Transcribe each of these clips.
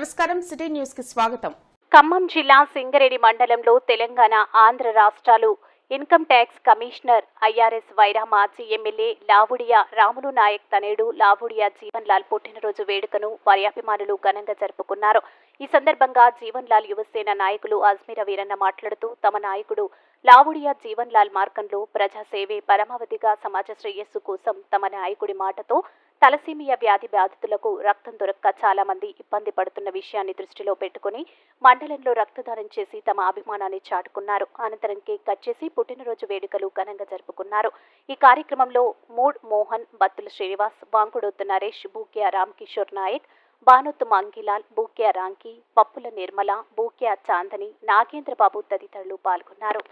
నమస్కారం, city news కి స్వాగతం. ఖమ్మం జిల్లా సింగరేణి మండలంలో తెలంగాణ, ఆంధ్ర రాష్ట్రాలు income tax commissioner IRS Wyra మాజీ ఎమ్మెల్యే లావుడియా రాములు నాయక్ తనేడు లావుడియా జీవన్ లాల్ పుట్టినరోజు వేడుకను వారి అభిమానులు ఘనంగా జరుపుకున్నారు. ఈ సందర్భంగా జీవన్ లాల్ యువసేన నాయకులు అజ్మీర వీరన్న మాట్లాడుతూ తమ నాయకుడు లావుడియా జీవన్ లాల్ మార్గంలో ప్రజాసేవే పరమావధిగా సమాజ శ్రేయస్సు కోసం తమ నాయకుడి మాటతో తలసీమియా వ్యాధి బాధితులకు రక్తం దొరక్క చాలా మంది ఇబ్బంది పడుతున్న విషయాన్ని దృష్టిలో పెట్టుకుని మండలంలో రక్తదానం చేసి తమ అభిమానాన్ని చాటుకున్నారు. అనంతరం కేక్ కట్ చేసి పుట్టినరోజు వేడుకలు ఘనంగా జరుపుకున్నారు. ఈ కార్యక్రమంలో మూడ్ మోహన్, బత్తుల శ్రీనివాస్, వాంకుడొత్తు నరేష్, బూక్యా రామ్ కిషోర్ నాయక్, బానొత్తు మంగిలాల్, బూక్యా రాంకి, పప్పుల నిర్మల, బూక్యా చాందని, నాగేంద్రబాబు తదితరులు పాల్గొన్నారు.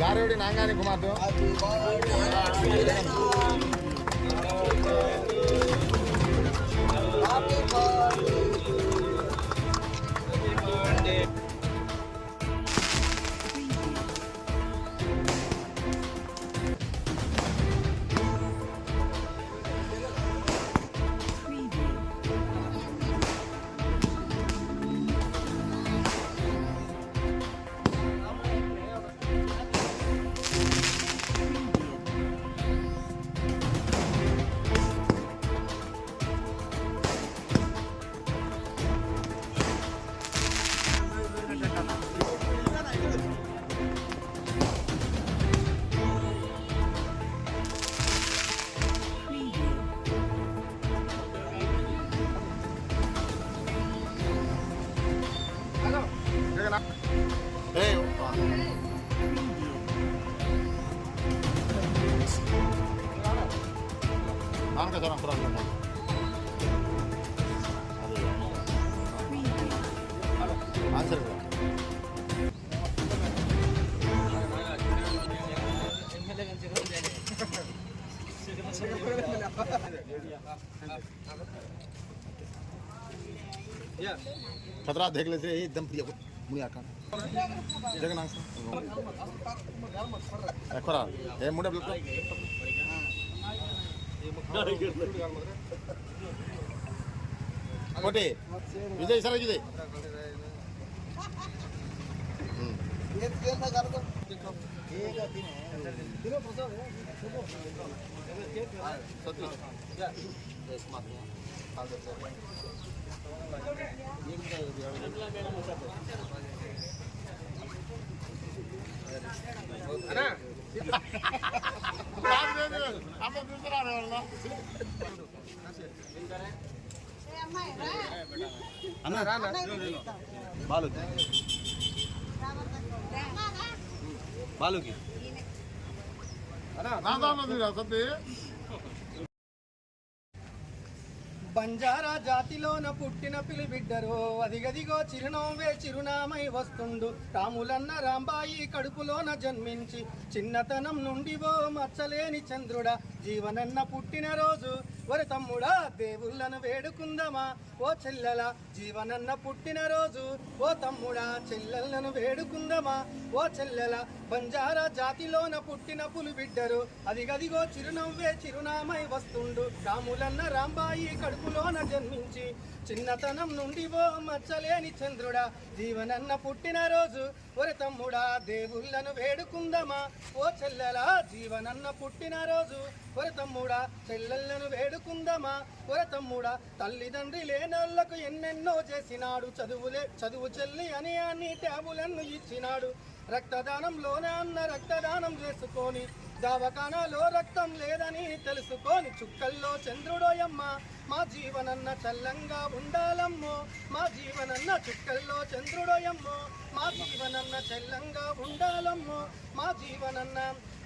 గారేడి నాంగాని కుమార్తె ఆన్సర్ खतरा देख लेते एकदम प्रिय मुझे आका जगह ना एकरा ए मुंडे ब्लड कोटे विजय सर विजय ये तेल में कर दो एक दिन दिनो प्रसाद सती यस मात हाल दे अना हम दूसरा आ रहे वाला अना राना बालू बालू की अना राना नदी सती బంజారా జాతిలోన పుట్టిన పిలిబిడ్డరో అదిగదిగో చిరునవ్వే చిరునామై వస్తుండు. రాములన్న రాంబాయి కడుపులోన జన్మించి చిన్నతనం నుండి ఓ మచ్చలేని చంద్రుడా జీవనన్న పుట్టినరోజు వరి తమ్ముడా దేవుళ్ళను వేడుకుందామా ఓ చెల్లెల జీవనన్న పుట్టినరోజు ఓ తమ్ముడా చెల్లెలను వేడుకుందామా ఓ చెల్లెల బంజారా జాతిలోన పుట్టిన పులిబిడ్డరు అదిగదిగో చిరునవ్వే చిరునామై వస్తుండు. రాములన్న రాంబాయి కడుపులోన జన్మించి చిన్నతనం నుండి ఓ మచ్చలేని చంద్రుడా జీవనన్న పుట్టినరోజు ఒరి తమ్ముడా దేవుళ్ళను వేడుకుందామా ఓ చెల్లెల జీవనన్న పుట్టినరోజు ఒరి తమ్ముడా చెల్లెళ్ళను వేడుకుందామా ఒరి తమ్ముడా తల్లిదండ్రి లేనోళ్లకు ఎన్నెన్నో చేసినాడు. చదువు చెల్లి అని అన్ని ట్యాబులను ఇచ్చినాడు. రక్తదానంలోనే అన్న రక్తదానం చేసుకొని దవాఖానాలో రక్తం లేదని తెలుసుకొని చుక్కల్లో చంద్రుడోయమ్మ మా జీవనన్న చల్లంగా ఉండాలమ్మో మా జీవనన్న చుక్కల్లో చంద్రుడోయమ్మో మా జీవనన్న చల్లంగా ఉండాలమ్మో మా జీవనన్న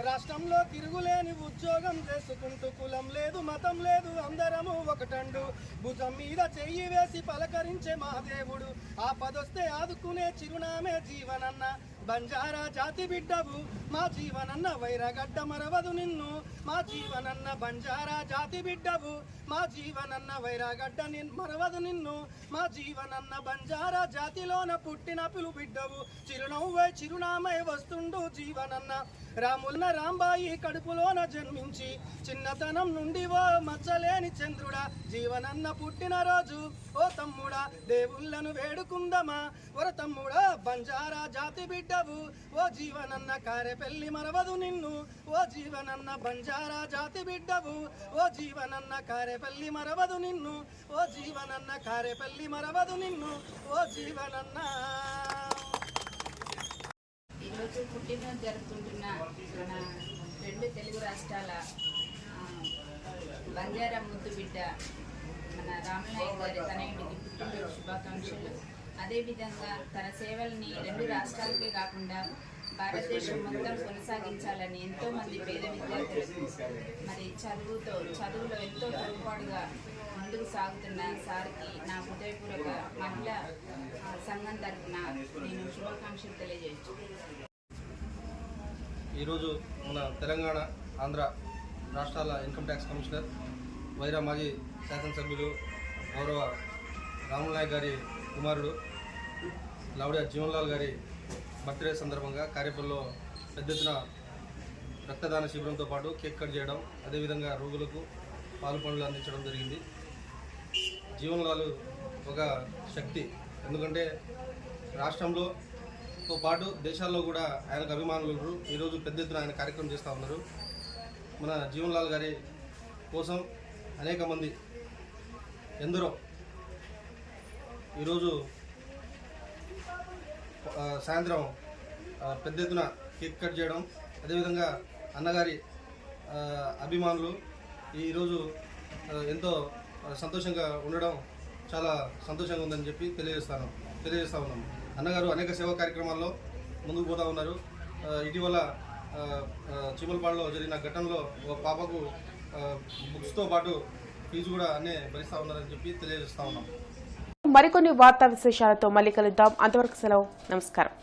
రాష్ట్రంలో తిరుగులేని ఉద్యోగం చేసుకుంటూ కులం లేదు మతం లేదు అందరము ఒకటండు భుజం మీద చెయ్యి వేసి పలకరించే మా దేవుడు ఆపదొస్తే ఆదుకునే చిరునామే జీవనన్న బంజారా జాతి బిడ్డవు మా జీవనన్న వైరగడ్డ మరవదు నిన్ను మా జీవనన్న బంజారా జాతి బిడ్డవు మా జీవనన్న వైరాగడ్డ మరవదు నిన్ను మా జీవనన్న బంజారా జాతిలోన పుట్టిన పిలు బిడ్డవు చిరునవ్వే చిరునామై వస్తుండు జీవనన్న రాములన్న రాంబాయి కడుపులోన జన్మించి చిన్నతనం నుండి ఓ మచ్చలేని చంద్రుడా జీవనన్న పుట్టినరోజు ఓ తమ్ముడా దేవుళ్ళను వేడుకుందమా ఒర తమ్ముడా బంజారా జాతి బిడ్డవు ఓ జీవనన్న కారెపల్లి మరవదు నిన్ను ఓ జీవనన్న బంజారా జాతి బిడ్డవు ఓ జీవనన్న కారెపల్లి మరవదు నిన్ను ఓ జీవనన్న కారెపల్లి మరవదు నిన్ను ఓ జీవనన్న. ఈరోజు పుట్టినరోజు జరుపుకుంటున్న మన రెండు తెలుగు రాష్ట్రాల బంజారా ముద్దు బిడ్డ మన రామనాయక్ గారి తనయుడికి పుట్టినరోజు శుభాకాంక్షలు. అదేవిధంగా తన సేవల్ని రెండు రాష్ట్రాలకే కాకుండా భారతదేశం మొత్తం కొనసాగించాలని ఎంతోమంది పేద విద్యార్థులకు మరి చదువులో ఎంతో తోడ్పాటుగా ముందుకు సాగుతున్న సార్కి నా హృదయపూర్వక మహిళా సంఘం తరఫున నేను శుభాకాంక్షలు తెలియజేయచ్చు. ఈరోజు మన తెలంగాణ ఆంధ్ర రాష్ట్రాల ఇన్కమ్ ట్యాక్స్ కమిషనర్ వైరా మాజీ శాసనసభ్యులు గౌరవ రాములు నాయక్ గారి కుమారుడు లావుడియా జీవన్ లాల్ గారి బర్త్డే సందర్భంగా కార్యపల్లిలో పెద్ద ఎత్తున రక్తదాన శిబిరంతో పాటు కేక్ కట్ చేయడం, అదేవిధంగా రోగులకు పాలు పండ్లు అందించడం జరిగింది. జీవన్ లాల్ ఒక శక్తి, ఎందుకంటే రాష్ట్రంలోతో పాటు దేశాల్లో కూడా ఆయనకు అభిమానులు ఉన్నారు. ఈరోజు పెద్ద ఎత్తున ఆయన కార్యక్రమం చేస్తూ ఉన్నారు. మన జీవన్ లాల్ గారి కోసం అనేక మంది ఎందరో ఈరోజు సాయంత్రం పెద్ద ఎత్తున కేక్ కట్ చేయడం, అదేవిధంగా అన్నగారి అభిమానులు ఈరోజు ఎంతో సంతోషంగా ఉండడం చాలా సంతోషంగా ఉందని చెప్పి తెలియజేస్తూ ఉన్నాం. అన్నగారు అనేక సేవా కార్యక్రమాల్లో ముందుకు పోతూ ఉన్నారు. ఇటీవల చీమలపాడులో జరిగిన ఘటనలో ఒక పాపకు బుక్స్తో పాటు ఫీజు కూడా అన్నీ భరిస్తూ ఉన్నారని చెప్పి తెలియజేస్తూ ఉన్నాం. మరికొన్ని వార్తా విశేషాలతో మళ్ళీ కలుద్దాం. అంతవరకు సెలవు. నమస్కారం.